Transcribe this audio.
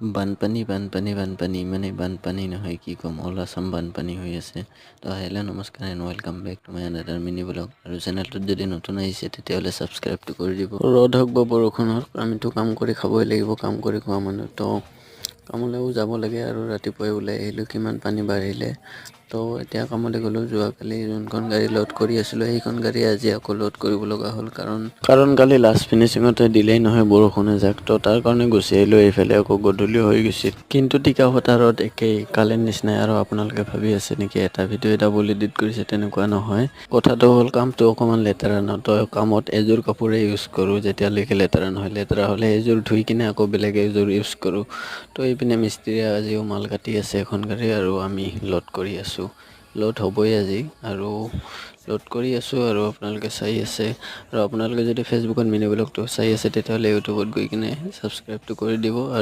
বানপানী মানে বানপানী নহয় কি ক'ম অল আছাম বানপানী হৈ আছে। তো হেল্ল' নমস্কাৰ and welcome back to my another mini blog. আৰু চেনেলটোত যদি নতুন আহিছে তেতিয়াহ'লে ছাবস্ক্ৰাইবটো কৰি দিব। ৰ'দ হওক বা বৰষুণ হওক আমিতো কাম কৰি খাবই লাগিব, কাম কৰি খোৱা মানুহ। তো কামলৈও যাব লাগে আৰু ৰাতিপুৱাই ওলাই আহিলোঁ কিমান পানী বাঢ়িলে। তো এতিয়া কামলৈ গ'লোঁ। যোৱাকালি যোনখন গাড়ী লোড কৰি আছিলোঁ সেইখন গাড়ী আজি আকৌ লোড কৰিব লগা হ'ল, কাৰণ কালি লাষ্ট ফিনিচিঙতে দিলেই নহয় বৰষুণ এজাক। তো তাৰ কাৰণে গুচি আহিলোঁ এইফালে, আকৌ গধূলি হৈ গৈছিল। কিন্তু টিকাফটা ৰ'দ একেই কালিৰ নিচিনাই। আৰু আপোনালোকে ভাবি আছে নেকি এটা ভিডিঅ' ডাবল এডিট কৰিছে, তেনেকুৱা নহয়। কথাটো হ'ল কামটো অকণমান লেতেৰা ন, তো কামত এযোৰ কাপোৰে ইউজ কৰোঁ যেতিয়ালৈকে লেতেৰা নহয়। লেতেৰা হ'লে এযোৰ ধুই কিনে আকৌ বেলেগ এযোৰ ইউজ কৰোঁ। তো এইপিনে মিস্ত্ৰীয়ে আজিও মাল কাটি আছে এখন গাড়ী, আৰু আমি লোড কৰি আছোঁ। লোড হ'বই আজি আৰু লোড কৰি আছোঁ আৰু আপোনালোকে চাই আছে। আৰু আপোনালোকে যদি ফেচবুকত মিনি ব্লগটো চাই আছে তেতিয়াহ'লে ইউটিউবত গৈ কিনে ছাবস্ক্ৰাইবটো কৰি দিব। আৰু